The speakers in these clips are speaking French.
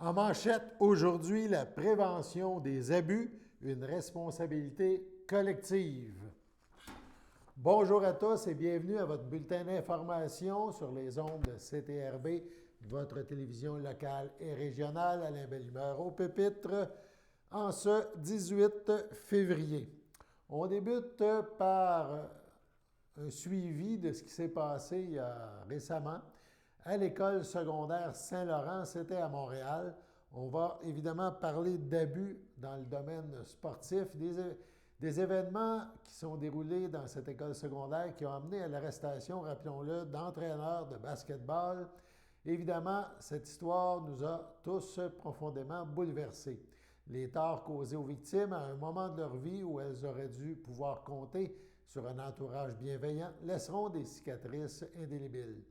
En manchette, aujourd'hui, la prévention des abus, une responsabilité collective. Bonjour à tous et bienvenue à votre bulletin d'information sur les ondes de CTRB, votre télévision locale et régionale. Alain Bellemare au pupitre en ce 18 février. On débute par un suivi de ce qui s'est passé récemment à l'école secondaire Saint-Laurent, c'était à Montréal. On va évidemment parler d'abus dans le domaine sportif, des événements qui sont déroulés dans cette école secondaire qui ont amené à l'arrestation, rappelons-le, d'entraîneurs de basketball. Évidemment, cette histoire nous a tous profondément bouleversés. Les torts causés aux victimes à un moment de leur vie où elles auraient dû pouvoir compter sur un entourage bienveillant laisseront des cicatrices indélébiles.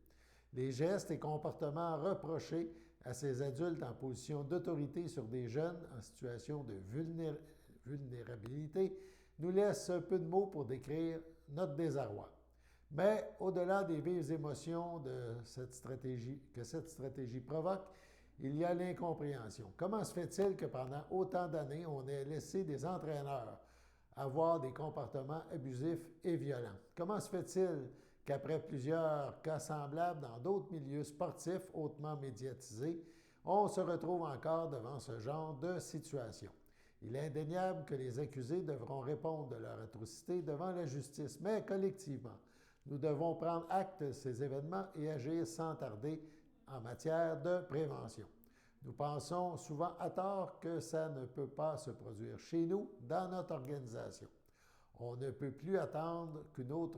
Les gestes et comportements reprochés à ces adultes en position d'autorité sur des jeunes en situation de vulnérabilité nous laissent peu de mots pour décrire notre désarroi. Mais au-delà des vives émotions que cette stratégie provoque, il y a l'incompréhension. Comment se fait-il que pendant autant d'années, on ait laissé des entraîneurs avoir des comportements abusifs et violents? Comment se fait-il qu'après plusieurs cas semblables dans d'autres milieux sportifs hautement médiatisés, on se retrouve encore devant ce genre de situation? Il est indéniable que les accusés devront répondre de leur atrocité devant la justice, mais collectivement, nous devons prendre acte de ces événements et agir sans tarder en matière de prévention. Nous pensons souvent à tort que ça ne peut pas se produire chez nous, dans notre organisation. On ne peut plus attendre qu'une autre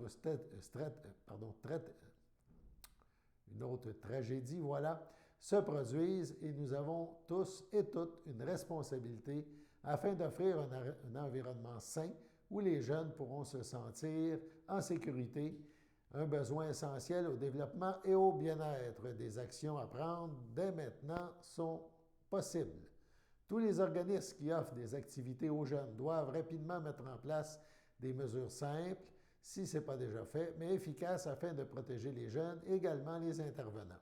tragédie se produise et nous avons tous et toutes une responsabilité afin d'offrir un environnement sain où les jeunes pourront se sentir en sécurité, un besoin essentiel au développement et au bien-être. Des actions à prendre dès maintenant sont possibles. Tous les organismes qui offrent des activités aux jeunes doivent rapidement mettre en place des mesures simples, si ce n'est pas déjà fait, mais efficaces afin de protéger les jeunes et également les intervenants.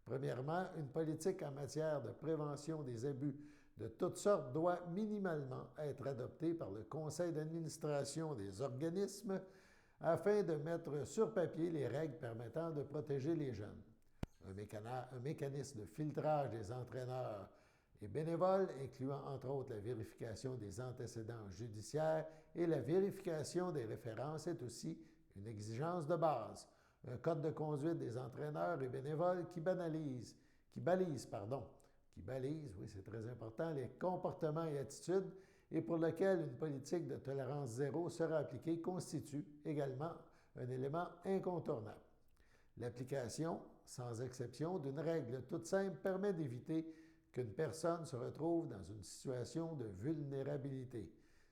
Premièrement, une politique en matière de prévention des abus de toutes sortes doit minimalement être adoptée par le conseil d'administration des organismes afin de mettre sur papier les règles permettant de protéger les jeunes. Un mécanisme de filtrage des entraîneurs et bénévoles, incluant entre autres la vérification des antécédents judiciaires et la vérification des références, est aussi une exigence de base. Un code de conduite des entraîneurs et bénévoles qui balise, oui, c'est très important, les comportements et attitudes et pour lequel une politique de tolérance zéro sera appliquée constitue également un élément incontournable. L'application, sans exception, d'une règle toute simple permet d'éviter qu'une personne se retrouve dans une situation de vulnérabilité.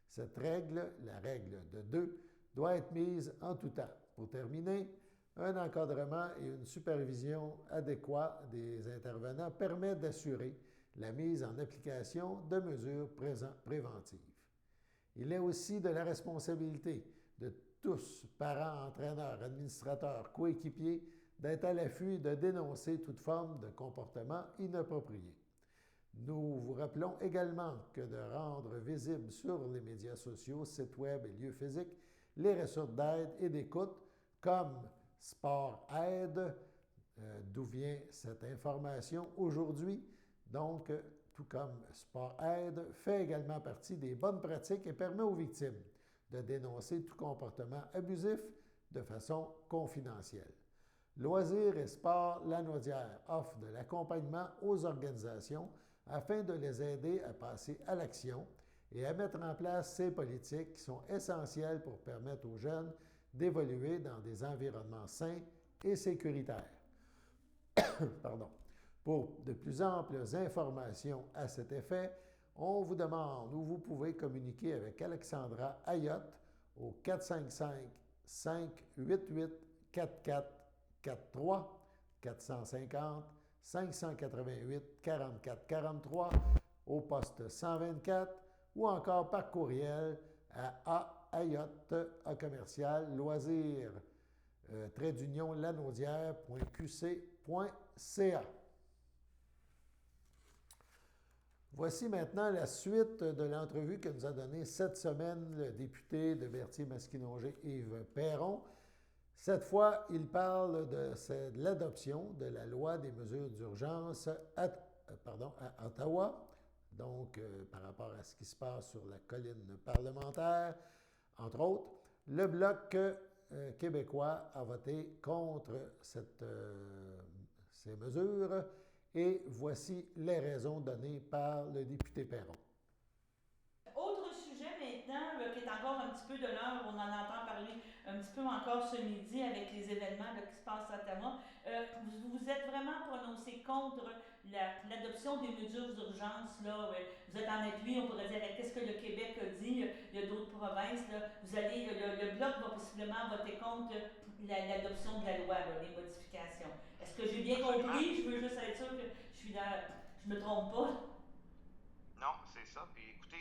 Cette règle, la règle de 2, doit être mise en tout temps. Pour terminer, un encadrement et une supervision adéquats des intervenants permettent d'assurer la mise en application de mesures préventives. Il est aussi de la responsabilité de tous, parents, entraîneurs, administrateurs, coéquipiers, d'être à l'affût et de dénoncer toute forme de comportement inapproprié. Nous vous rappelons également que de rendre visibles sur les médias sociaux, sites web et lieux physiques les ressources d'aide et d'écoute comme Sport Aide, d'où vient cette information aujourd'hui. Donc, tout comme Sport Aide, fait également partie des bonnes pratiques et permet aux victimes de dénoncer tout comportement abusif de façon confidentielle. Loisirs et Sport Lanaudière offre de l'accompagnement aux organisations afin de les aider à passer à l'action et à mettre en place ces politiques qui sont essentielles pour permettre aux jeunes d'évoluer dans des environnements sains et sécuritaires. Pour de plus amples informations à cet effet, on vous demande où vous pouvez communiquer avec Alexandra Ayotte au 455-588-4443, 450-588-4443, au poste 124 ou encore par courriel à loisirs-lanaudière.qc.ca. Voici maintenant la suite de l'entrevue que nous a donnée cette semaine le député de Berthier-Masquinongé, Yves Perron. Cette fois, il parle de l'adoption de la loi des mesures d'urgence à Ottawa, donc par rapport à ce qui se passe sur la colline parlementaire. Entre autres, le Bloc québécois a voté contre ces mesures et voici les raisons données par le député Perron. Autre sujet maintenant, qui est encore un petit peu de l'heure, on en entend parler un petit peu encore ce midi avec les événements qui se passent à Ottawa. Vous vous êtes vraiment prononcé contre l'adoption des mesures d'urgence. Là, vous êtes en appui, on pourrait dire, qu'est-ce que le Québec a dit. Il y a d'autres provinces. Là, le Bloc va possiblement voter contre l'adoption de la loi, là, les modifications. Est-ce que j'ai bien Absolument. compris? Je veux juste être sûr que je me trompe pas. Non, c'est ça. Puis écoutez,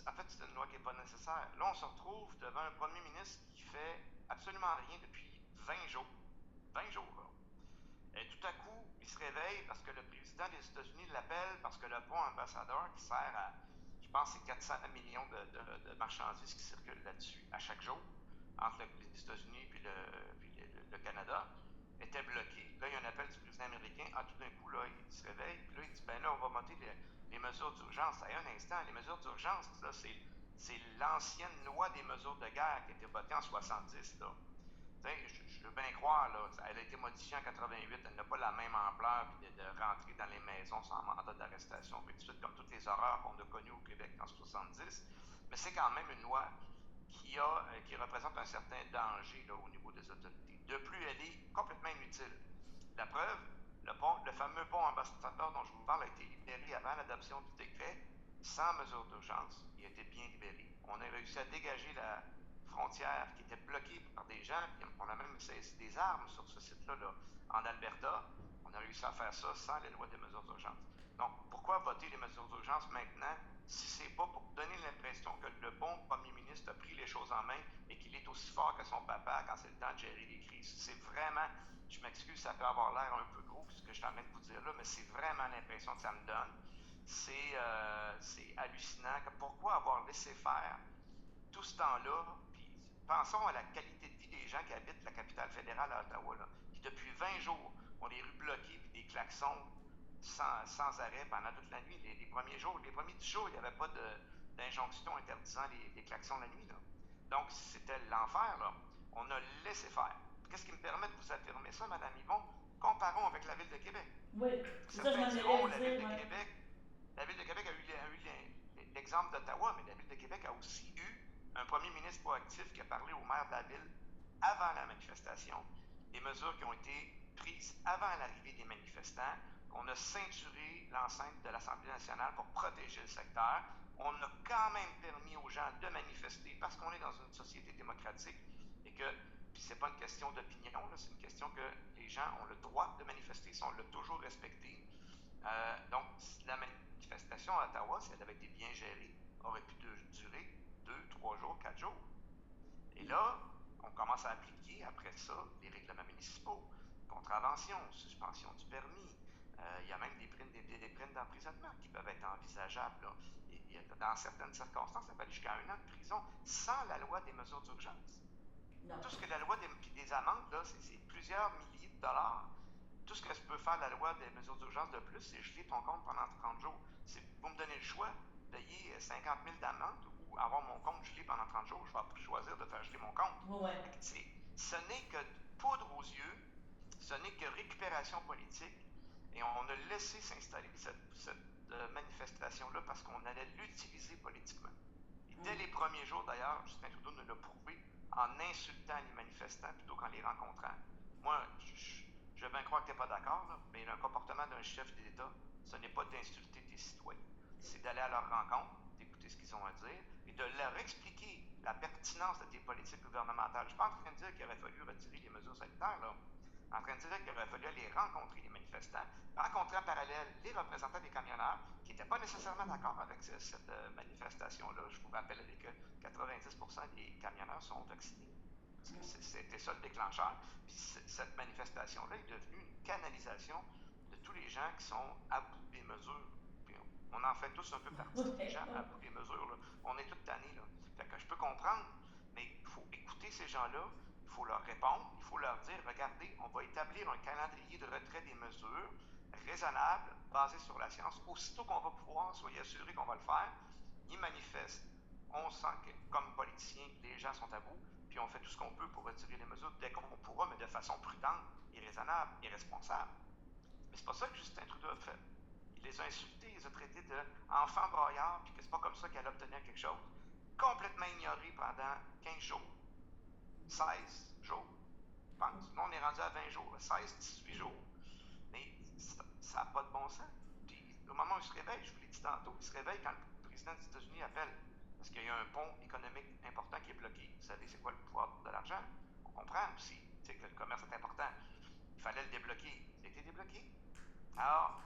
en fait, c'est une loi qui n'est pas nécessaire. Là, on se retrouve devant un premier ministre qui fait absolument rien depuis 20 jours. 20 jours, là. Et tout à coup, il se réveille parce que le président des États-Unis l'appelle parce que le pont ambassadeur qui sert à, je pense, c'est 400 millions de marchandises qui circulent là-dessus à chaque jour entre les États-Unis puis le Canada, était bloqué. Là, il y a un appel du président américain. Ah, tout d'un coup, là, il se réveille. Puis là, il dit, ben là, on va monter les mesures d'urgence. À un instant, les mesures d'urgence, là, c'est l'ancienne loi des mesures de guerre qui a été votée en 70, là. Je veux bien croire, là, elle a été modifiée en 88, elle n'a pas la même ampleur de rentrer dans les maisons sans mandat d'arrestation, puis tout de suite, comme toutes les horreurs qu'on a connues au Québec en 70. Mais c'est quand même une loi qui représente un certain danger là, au niveau des autorités. De plus, elle est complètement inutile. La preuve, le fameux pont ambassadeur dont je vous parle a été libéré avant l'adoption du décret, sans mesure d'urgence. Il a été bien libéré. On a réussi à dégager la frontière qui était bloquée par des gens, puis on a même saisi des armes sur ce site-là, là, en Alberta. On a réussi à faire ça sans les lois des mesures d'urgence. Donc, pourquoi voter les mesures d'urgence maintenant si c'est pas pour donner l'impression que le bon premier ministre a pris les choses en main et qu'il est aussi fort que son papa quand c'est le temps de gérer les crises? C'est vraiment, je m'excuse, ça peut avoir l'air un peu gros ce que je suis en train de vous dire là, mais c'est vraiment l'impression que ça me donne. C'est hallucinant. Pourquoi avoir laissé faire tout ce temps-là? Puis pensons à la qualité de vie des gens qui habitent la capitale fédérale à Ottawa, là, qui depuis 20 jours ont les rues bloquées puis des klaxons sans arrêt pendant toute la nuit. Les premiers 10 jours, il n'y avait pas d'injonction interdisant les klaxons la nuit, là. Donc, c'était l'enfer, là. On a laissé faire. Qu'est-ce qui me permet de vous affirmer ça, Mme Yvon? Comparons avec la Ville de Québec. Oui, c'est ça que je Certains m'en diront, allais dire. Ouais. La Ville de Québec a eu l'exemple d'Ottawa, mais la Ville de Québec a aussi eu un premier ministre proactif qui a parlé au maire de la ville avant la manifestation. Des mesures qui ont été prises avant l'arrivée des manifestants. On a ceinturé l'enceinte de l'Assemblée nationale pour protéger le secteur. On a quand même permis aux gens de manifester parce qu'on est dans une société démocratique et que, puis c'est pas une question d'opinion, c'est une question que les gens ont le droit de manifester, si on l'a toujours respecté. Donc, la manifestation à Ottawa, si elle avait été bien gérée, aurait pu durer 2, 3 jours, 4 jours. Et là, on commence à appliquer, après ça, les règlements municipaux, contravention, suspension du permis. Il y a même des peines d'emprisonnement qui peuvent être envisageables, là. Et dans certaines circonstances, ça peut aller jusqu'à 1 an de prison sans la loi des mesures d'urgence. Non. Tout ce que la loi des amendes, là, c'est plusieurs milliers de dollars. Tout ce que peut faire la loi des mesures d'urgence de plus, c'est geler ton compte pendant 30 jours. Vous me donnez le choix, payer 50 000 d'amende ou avoir mon compte gelé pendant 30 jours, je vais choisir de faire geler mon compte. Ouais. Ce n'est que poudre aux yeux, ce n'est que récupération politique, et on a laissé s'installer cette manifestation-là parce qu'on allait l'utiliser politiquement. Et dès les premiers jours, d'ailleurs, Justin Trudeau nous l'a prouvé en insultant les manifestants plutôt qu'en les rencontrant. Moi, je veux bien croire que tu n'es pas d'accord, là, mais un comportement d'un chef d'État, ce n'est pas d'insulter tes citoyens. C'est d'aller à leur rencontre, d'écouter ce qu'ils ont à dire et de leur expliquer la pertinence de tes politiques gouvernementales. Je ne suis pas en train de dire qu'il aurait fallu retirer les mesures sanitaires, là. En train de dire qu'il aurait fallu aller rencontrer les manifestants, rencontrer en parallèle les représentants des camionneurs qui n'étaient pas nécessairement d'accord avec cette manifestation-là. Je vous rappellerai que 90% des camionneurs sont vaccinés. C'était ça le déclencheur. Puis cette manifestation-là est devenue une canalisation de tous les gens qui sont à bout des mesures. Puis On en fait tous un peu partie, les gens appliquent les mesures. Là. On est tous tannés. Là. Fait que je peux comprendre, mais il faut écouter ces gens-là, il faut leur répondre, il faut leur dire, regardez, on va établir un calendrier de retrait des mesures raisonnables, basé sur la science. Aussitôt qu'on va pouvoir, soyez assurés qu'on va le faire, ils manifestent. On sent que, comme politiciens, les gens sont à bout, puis on fait tout ce qu'on peut pour retirer les mesures dès qu'on pourra, mais de façon prudente et raisonnable et responsable. Mais c'est pas ça que Justin Trudeau a fait. Il les a insultés, il les a traités d'enfants braillards, puis que c'est pas comme ça qu'elle allait obtenir quelque chose. Complètement ignoré pendant 15 jours. 16 jours, je pense. Nous, on est rendu à 20 jours, 16, 18 jours. Mais ça n'a pas de bon sens. Puis, au moment où il se réveille, je vous l'ai dit tantôt, il se réveille quand le président des États-Unis appelle. Parce qu'il y a un pont économique important qui est bloqué. Vous savez, c'est quoi le pouvoir de l'argent? On comprend aussi que le commerce est important. Il fallait le débloquer. Ça a été débloqué. Alors,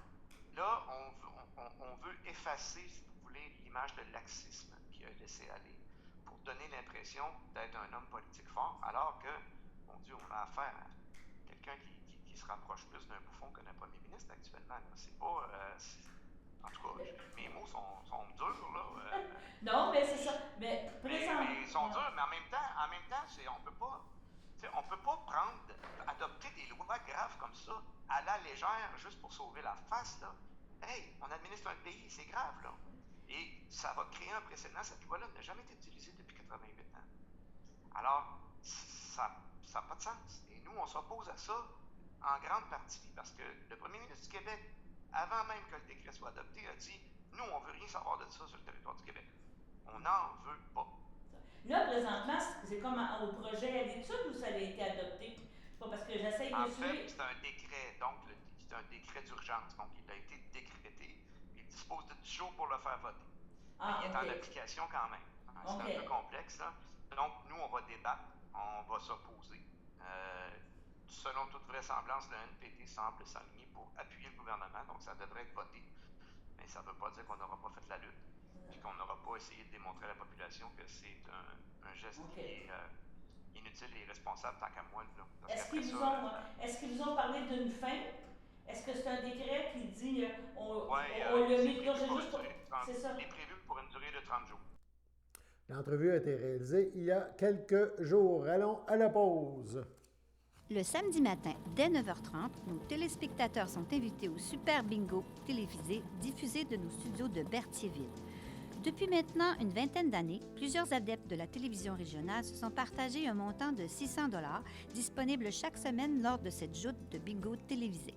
là, on veut effacer, si vous voulez, l'image de laxisme qu'il a laissé aller pour donner l'impression d'être un homme politique fort, alors que, mon Dieu, on a affaire à quelqu'un qui se rapproche plus d'un bouffon que d'un premier ministre actuellement. Là. C'est pas... en tout cas, mes mots sont durs, là. Non, mais c'est ça. Mais présentement. Mais ils sont durs, mais en même temps, on peut pas adopter des lois graves comme ça à la légère juste pour sauver la face, là. Hey, on administre un pays, c'est grave, là. Et ça va créer un précédent. Cette loi-là n'a jamais été utilisée depuis 88 ans. Alors, ça n'a pas de sens. Et nous, on s'oppose à ça en grande partie parce que le premier ministre du Québec, avant même que le décret soit adopté, a dit « Nous, on ne veut rien savoir de ça sur le territoire du Québec. On n'en veut pas. » Là, présentement, c'est comme au projet à l'étude ou ça a été adopté? C'est pas parce que j'essaye de suivre. En fait, c'est un décret, donc c'est un décret d'urgence. Donc, il a été décrété. Il dispose de 10 jours pour le faire voter. Mais il est en application quand même. C'est un peu complexe, là. Donc, nous, on va débattre, on va s'opposer. Selon toute vraisemblance, le NPD semble s'aligner pour appuyer le gouvernement, donc ça devrait être voté. Mais ça ne veut pas dire qu'on n'aura pas fait la lutte, puis qu'on n'aura pas essayé de démontrer à la population que c'est un geste qui est inutile et irresponsable tant qu'à moi. Est-ce qu'ils vous ont parlé d'une fin? Est-ce que c'est un décret qui dit on le met juste c'est ça? Il est prévu pour une durée de 30 jours. L'entrevue a été réalisée il y a quelques jours. Allons à la pause. Le samedi matin, dès 9h30, nos téléspectateurs sont invités au Super Bingo télévisé diffusé de nos studios de Berthierville. Depuis maintenant une vingtaine d'années, plusieurs adeptes de la télévision régionale se sont partagés un montant de 600 $ disponible chaque semaine lors de cette joute de bingo télévisé.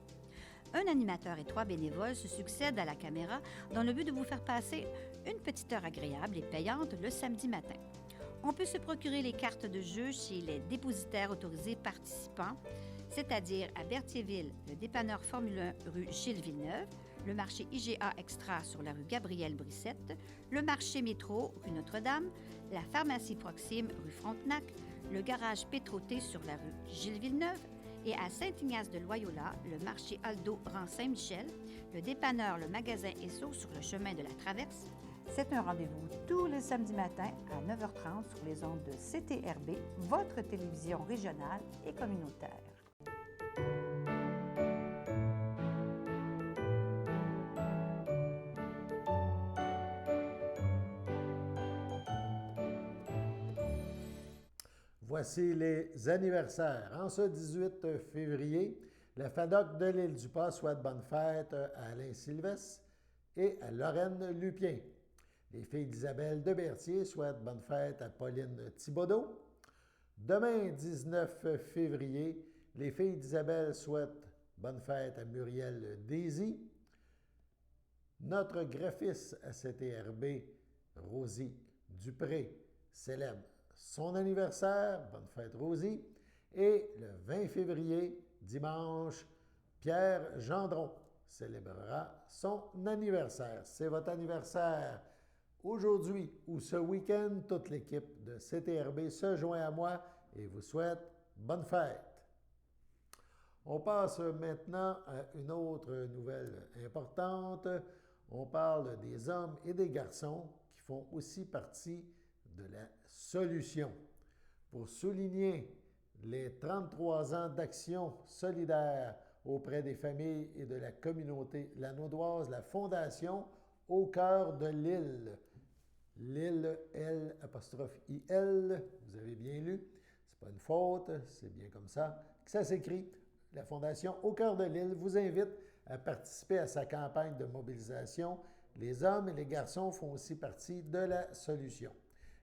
Un animateur et 3 bénévoles se succèdent à la caméra dans le but de vous faire passer une petite heure agréable et payante le samedi matin. On peut se procurer les cartes de jeu chez les dépositaires autorisés participants, c'est-à-dire à Berthierville, le dépanneur Formule 1 rue Gilles Villeneuve, le marché IGA Extra sur la rue Gabrielle Brissette, le marché Métro rue Notre-Dame, la pharmacie Proxime rue Frontenac, le garage Pétroté sur la rue Gilles Villeneuve et à Saint-Ignace de Loyola, le marché Aldo rang Saint-Michel, le dépanneur Le Magasin Esso sur le chemin de la Traverse. C'est un rendez-vous tous les samedis matins à 9h30 sur les ondes de CTRB, votre télévision régionale et communautaire. Voici les anniversaires. En ce 18 février, la FADOC de l'Île-du-Pas souhaite bonne fête à Alain Sylvestre et à Lorraine Lupien. Les filles d'Isabelle de Berthier souhaitent bonne fête à Pauline Thibodeau. Demain, 19 février, les filles d'Isabelle souhaitent bonne fête à Muriel Daisy. Notre graphiste à CTRB, Rosie Dupré, célèbre son anniversaire. Bonne fête, Rosie. Et le 20 février, dimanche, Pierre Gendron célébrera son anniversaire. C'est votre anniversaire. Aujourd'hui ou ce week-end, toute l'équipe de CTRB se joint à moi et vous souhaite bonne fête. On passe maintenant à une autre nouvelle importante. On parle des hommes et des garçons qui font aussi partie de la solution. Pour souligner les 33 ans d'action solidaire auprès des familles et de la communauté lanaudoise, la Fondation au cœur de l'île. L'île, L apostrophe IL, vous avez bien lu, c'est pas une faute, c'est bien comme ça que ça s'écrit. La Fondation Au cœur de l'île vous invite à participer à sa campagne de mobilisation. Les hommes et les garçons font aussi partie de la solution,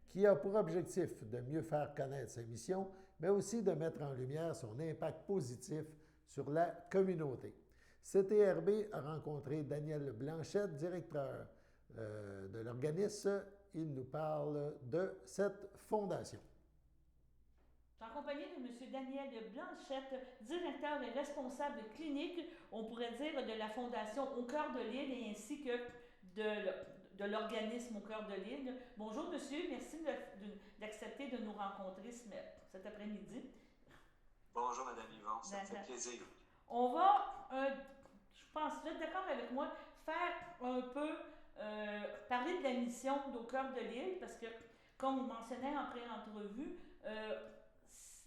qui a pour objectif de mieux faire connaître sa mission, mais aussi de mettre en lumière son impact positif sur la communauté. CTRB a rencontré Daniel Blanchette, directeur de l'organisme. Il nous parle de cette fondation. Je suis en compagnie de M. Daniel Blanchette, directeur et responsable clinique, on pourrait dire, de la Fondation Au cœur de l'île et ainsi que de l'organisme Au cœur de l'île. Bonjour, monsieur. Merci d'accepter de nous rencontrer cet après-midi. Bonjour, Mme Yvon. Ça me fait plaisir. On va, je pense, vous êtes d'accord avec moi, faire un peu, parler de la mission d'Au cœur de l'île, parce que, comme vous mentionnez en pré-entrevue,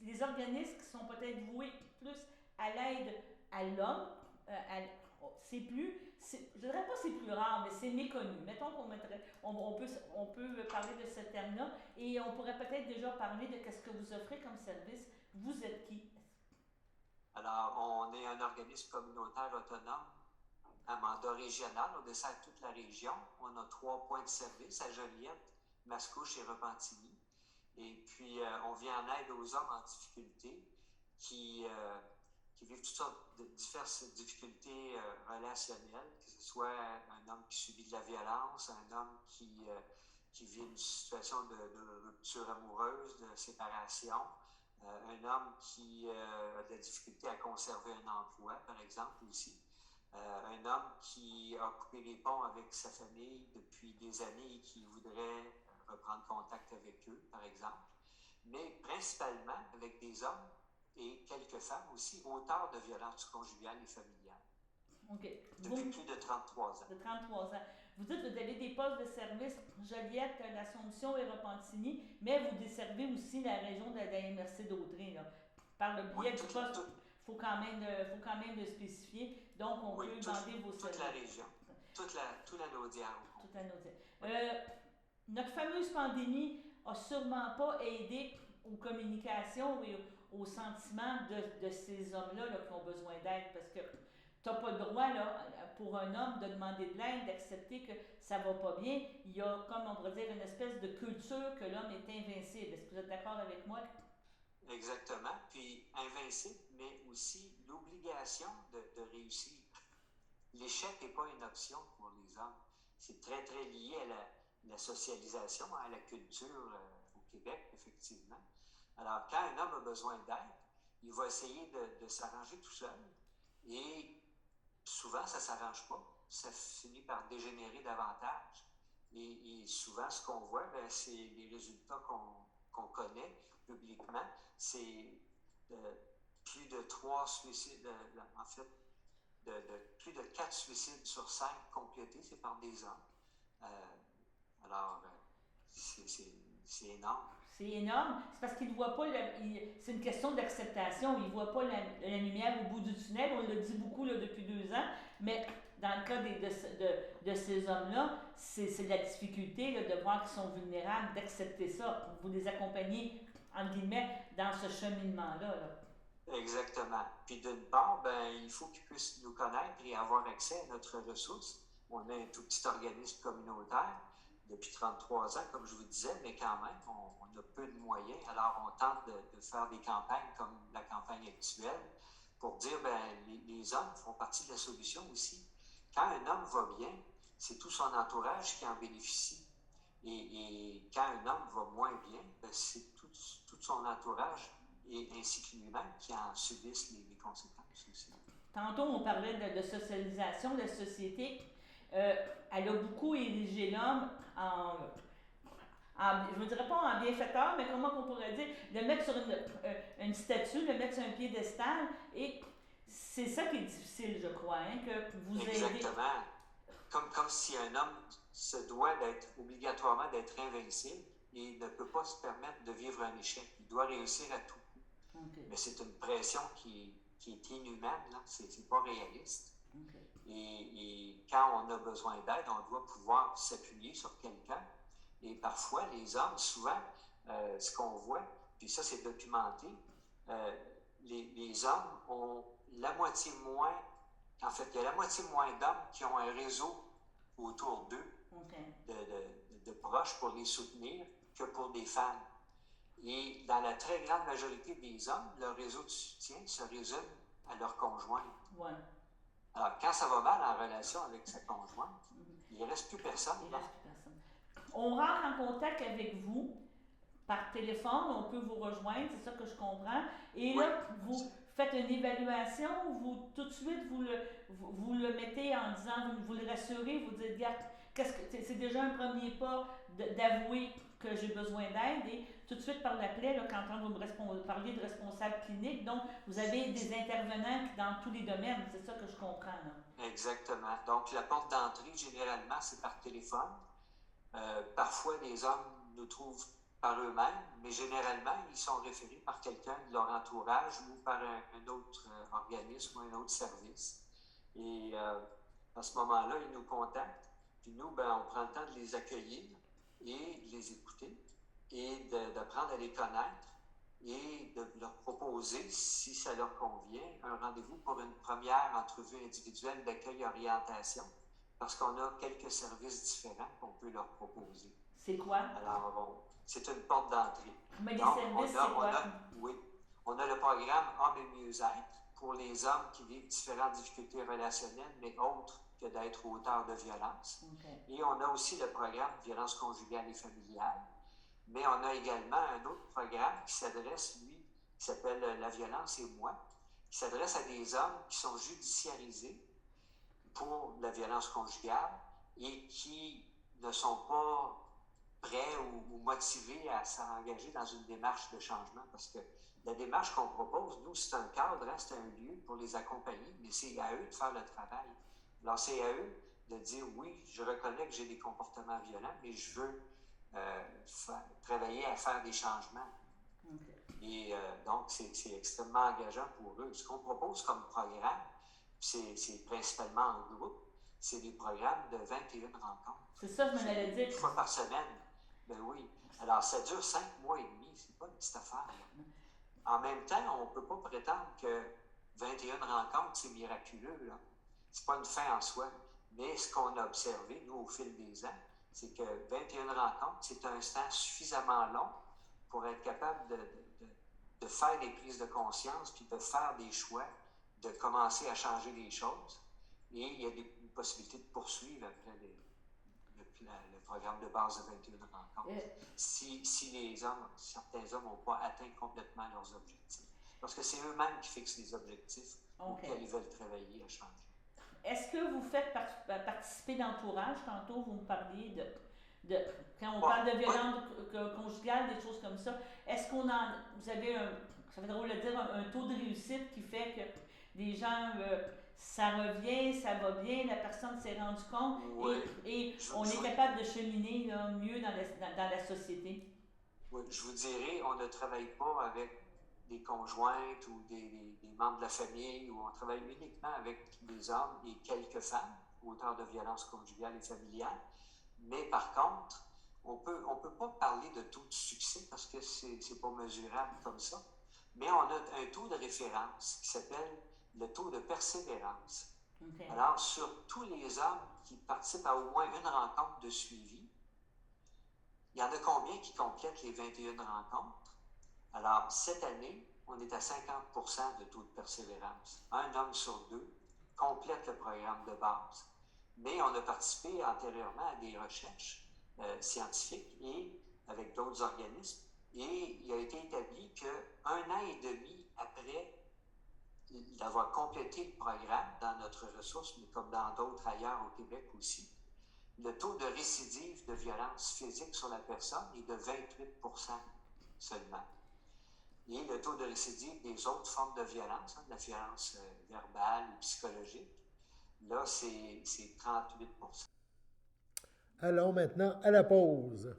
les organismes qui sont peut-être voués plus à l'aide à l'homme, c'est plus, je ne dirais pas c'est plus rare, mais c'est méconnu. Mettons on peut parler de ce terme-là et on pourrait peut-être déjà parler de ce que vous offrez comme service. Vous êtes qui? Alors, on est un organisme communautaire autonome à mandat régional. On dessert toute la région. On a 3 points de service à Joliette, Mascouche et Repentigny. Et puis, on vient en aide aux hommes en difficulté qui vivent toutes sortes de diverses difficultés relationnelles, que ce soit un homme qui subit de la violence, un homme qui vit une situation de rupture amoureuse, de séparation, un homme qui a de la difficulté à conserver un emploi, par exemple, aussi. Un homme qui a coupé les ponts avec sa famille depuis des années et qui voudrait reprendre contact avec eux, par exemple. Mais principalement avec des hommes et quelques femmes aussi, auteurs de violences conjugales et familiales. Okay. Depuis plus de 33 ans. De 33 ans. Vous dites que vous avez des postes de service Joliette, l'Assomption et Repentigny, mais vous desservez aussi la région de la MRC d'Autrey, là. Par le biais du poste, il faut quand même le spécifier. Donc, on peut demander vos services. Toute la région. Toute la Naudière. Toute la Naudière. Notre fameuse pandémie n'a sûrement pas aidé aux communications et aux sentiments de ces hommes-là qui ont besoin d'aide, parce que tu n'as pas le droit, là, pour un homme, de demander de l'aide, d'accepter que ça ne va pas bien. Il y a, comme on pourrait dire, une espèce de culture que l'homme est invincible. Est-ce que vous êtes d'accord avec moi? Exactement. Puis invincible, mais aussi l'obligation de réussir. L'échec n'est pas une option pour les hommes. C'est très, très lié à la socialisation, à la culture au Québec, effectivement. Alors, quand un homme a besoin d'aide, il va essayer de s'arranger tout seul. Et souvent, ça ne s'arrange pas. Ça finit par dégénérer davantage. Et souvent, ce qu'on voit, c'est les résultats qu'on connaît publiquement. C'est plus de 3 suicides, en fait, plus de 4 suicides sur 5 complétés, c'est par des hommes. Alors, c'est énorme. C'est énorme. C'est parce qu'ils ne voient pas, c'est une question d'acceptation. Ils ne voient pas la lumière au bout du tunnel. On le dit beaucoup là, depuis 2 ans. Mais dans le cas de ces hommes-là, c'est la difficulté là, de voir qu'ils sont vulnérables, d'accepter ça. Vous les accompagnez, entre guillemets, dans ce cheminement-là. Là. Exactement. Puis d'une part, il faut qu'ils puissent nous connaître et avoir accès à notre ressource. On a un tout petit organisme communautaire depuis 33 ans, comme je vous disais, mais quand même, on a peu de moyens. Alors, on tente de faire des campagnes comme la campagne actuelle pour dire, les hommes font partie de la solution aussi. Quand un homme va bien, c'est tout son entourage qui en bénéficie. Et quand un homme va moins bien, c'est tout son entourage et ainsi que lui-même qui en subissent les conséquences aussi. Tantôt, on parlait de socialisation de la société. Elle a beaucoup érigé l'homme je ne dirais pas en bienfaiteur, mais comment on pourrait dire, le mettre sur une statue, le mettre sur un piédestal, et c'est ça qui est difficile, je crois, hein, que vous aidez. Exactement. Comme si un homme se doit obligatoirement d'être invincible et ne peut pas se permettre de vivre un échec. Il doit réussir à tout coup. Okay. Mais c'est une pression qui est inhumaine, là. C'est pas réaliste. Et quand on a besoin d'aide, on doit pouvoir s'appuyer sur quelqu'un. Et parfois, les hommes, souvent, ce qu'on voit, puis ça c'est documenté, les hommes ont la moitié moins, en fait, il y a la moitié moins d'hommes qui ont un réseau autour d'eux de proches pour les soutenir que pour des femmes. Et dans la très grande majorité des hommes, leur réseau de soutien se résume à leur conjointe. Ouais. Alors, quand ça va mal en relation avec sa conjointe, il ne reste plus personne. Il reste plus personne. On rentre en contact avec vous par téléphone, on peut vous rejoindre, c'est ça que je comprends. Et là, vous faites une évaluation, vous tout de suite, vous le mettez en disant, vous le rassurez, vous dites, regarde, c'est déjà un premier pas d'avouer que j'ai besoin d'aide et tout de suite par l'appel, quand vous parliez de responsable clinique, donc vous avez des intervenants dans tous les domaines, c'est ça que je comprends. Là. Exactement. Donc la porte d'entrée, généralement, c'est par téléphone. Parfois, les hommes nous trouvent par eux-mêmes, mais généralement, ils sont référés par quelqu'un de leur entourage ou par un autre organisme ou un autre service. Et à ce moment-là, ils nous contactent, puis nous, on prend le temps de les accueillir et de les écouter et d'apprendre à les connaître et de leur proposer, si ça leur convient, un rendez-vous pour une première entrevue individuelle d'accueil-orientation, parce qu'on a quelques services différents qu'on peut leur proposer. C'est quoi? Alors, c'est une porte d'entrée. Mais les services, c'est quoi? Oui. On a le programme Hommes et mieux-être pour les hommes qui vivent différentes difficultés relationnelles, mais autres que d'être auteurs de violence. Et on a aussi le programme Violence conjugale et familiale. Mais on a également un autre programme qui s'adresse, lui, qui s'appelle La violence et moi, qui s'adresse à des hommes qui sont judiciarisés pour la violence conjugale et qui ne sont pas prêts ou motivés à s'engager dans une démarche de changement. Parce que la démarche qu'on propose, nous, c'est un cadre, c'est un lieu pour les accompagner, mais c'est à eux de faire le travail. Alors, c'est à eux de dire, oui, je reconnais que j'ai des comportements violents, mais je veux travailler à faire des changements. Et donc, c'est extrêmement engageant pour eux. Ce qu'on propose comme programme, c'est principalement en groupe, c'est des programmes de 21 rencontres. C'est ça que je m'en allais dire. Une fois par semaine. Ben oui. Alors, ça dure 5 mois et demi. C'est pas une petite affaire. Là. En même temps, on ne peut pas prétendre que 21 rencontres, c'est miraculeux. Là. C'est pas une fin en soi. Mais ce qu'on a observé, nous, au fil des ans, c'est que 21 rencontres, c'est un temps suffisamment long pour être capable de faire des prises de conscience puis de faire des choix, de commencer à changer les choses. Et il y a une possibilité de poursuivre après le programme de base de 21 rencontres. Si certains hommes n'ont pas atteint complètement leurs objectifs. Parce que c'est eux-mêmes qui fixent les objectifs auxquels ils veulent travailler à changer. Est-ce que vous faites participer d'entourage? Tantôt, vous me parliez de quand on parle de violence conjugale, des choses comme ça. Est-ce vous avez ça fait drôle de dire, un taux de réussite qui fait que les gens, ça revient, ça va bien, la personne s'est rendue compte et on est capable de cheminer là, mieux dans la société? Oui, je vous dirais, on ne travaille pas avec des conjointes ou des membres de la famille, où on travaille uniquement avec des hommes et quelques femmes, auteurs de violences conjugales et familiales. Mais par contre, on peut pas parler de taux de succès parce que c'est pas mesurable comme ça. Mais on a un taux de référence qui s'appelle le taux de persévérance. Alors, sur tous les hommes qui participent à au moins une rencontre de suivi, il y en a combien qui complètent les 21 rencontres? Alors, cette année, on est à 50% de taux de persévérance. Un homme sur 2 complète le programme de base. Mais on a participé antérieurement à des recherches scientifiques et avec d'autres organismes. Et il a été établi qu'un an et demi après d'avoir complété le programme dans notre ressource, mais comme dans d'autres ailleurs au Québec aussi, le taux de récidive de violence physique sur la personne est de 28% seulement. Et le taux de récidive des autres formes de violence, de la violence verbale ou psychologique, là, c'est 38%. Allons maintenant à la pause.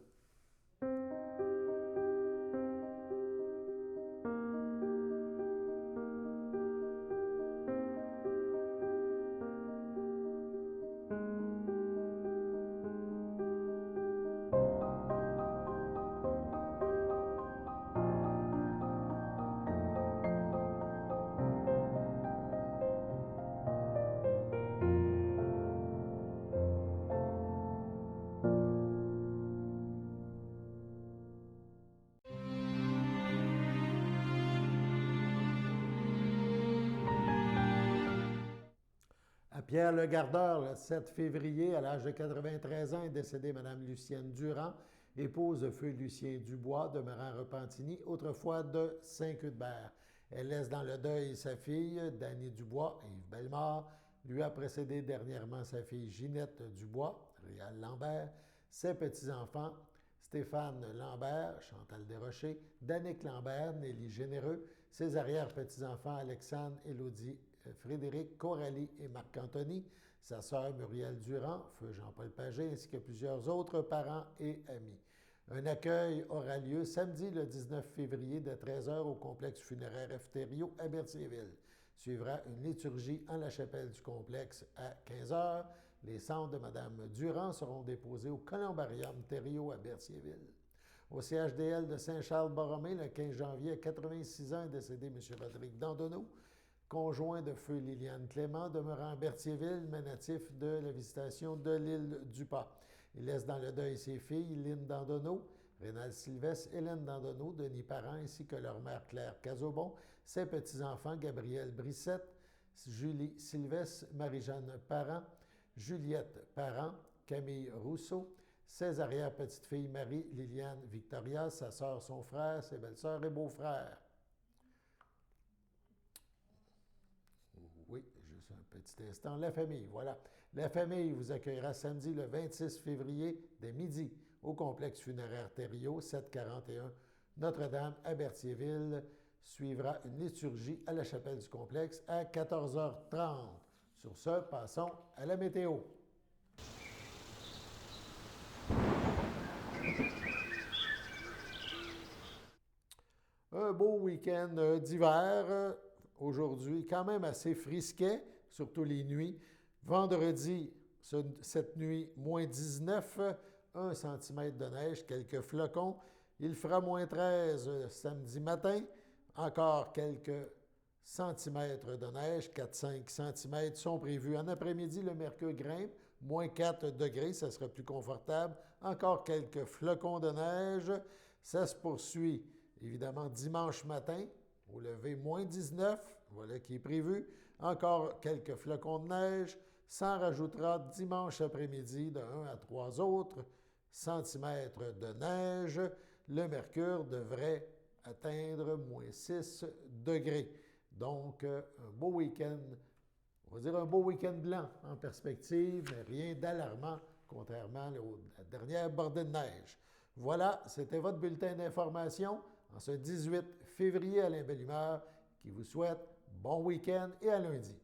À Pierre-le-Gardeur, le 7 février, à l'âge de 93 ans, est décédée Mme Lucienne Durand, épouse de feu Lucien Dubois, demeurant à Repentigny, autrefois de Saint-Cuthbert. Elle laisse dans le deuil sa fille, Dany Dubois, et Yves Bellemare, lui a précédé dernièrement sa fille Ginette Dubois, Réal Lambert, ses petits-enfants, Stéphane Lambert, Chantal Desrochers, Danick Lambert, Nelly Généreux, ses arrière-petits-enfants Alexandre, Élodie, Frédéric, Coralie et Marc-Anthony, sa sœur Muriel Durand, feu Jean-Paul Pagé, ainsi que plusieurs autres parents et amis. Un accueil aura lieu samedi le 19 février de 13h au complexe funéraire Efterio à Berthierville. Suivra une liturgie en la chapelle du complexe à 15h. Les cendres de Mme Durand seront déposées au Columbarium Thériault à Berthierville. Au CHDL de Saint-Charles-Borromée, le 15 janvier, à 86 ans, est décédé M. Rodrigue Dandonneau, conjoint de feu Liliane Clément, demeurant à Berthierville, mais natif de la visitation de l'île du Pas. Il laisse dans le deuil ses filles, Lynne Dandonneau, Rénal Sylvestre, Hélène Dandonneau, Denis Parent, ainsi que leur mère Claire Cazobon, ses petits-enfants Gabriel Brissette, Julie Sylvestre, Marie-Jeanne Parent, Juliette Parent, Camille Rousseau, ses arrière-petites-filles Marie, Liliane, Victoria, sa sœur, son frère, ses belles-sœurs et beaux-frères. Oui, juste un petit instant. La famille, voilà. La famille vous accueillera samedi le 26 février dès midi au complexe funéraire Thériault, 741 Notre-Dame à Berthierville. Suivra une liturgie à la chapelle du complexe à 14h30. Sur ce, passons à la météo. Un beau week-end d'hiver. Aujourd'hui, quand même assez frisquet, surtout les nuits. Vendredi, cette nuit, moins 19, 1 cm de neige, quelques flocons. Il fera moins 13 samedi matin, encore quelques centimètres de neige, 4-5 cm sont prévus. En après-midi, le mercure grimpe, moins 4 degrés, ça sera plus confortable. Encore quelques flocons de neige. Ça se poursuit, évidemment, dimanche matin. Au lever, moins 19, voilà qui est prévu. Encore quelques flocons de neige. S'en rajoutera dimanche après-midi de 1 à 3 autres centimètres de neige. Le mercure devrait atteindre moins 6 degrés. Donc, un beau week-end, on va dire un beau week-end blanc en perspective, mais rien d'alarmant, contrairement à la dernière bordée de neige. Voilà, c'était votre bulletin d'information en ce 18 février. Alain Belle Humeur qui vous souhaite bon week-end et à lundi.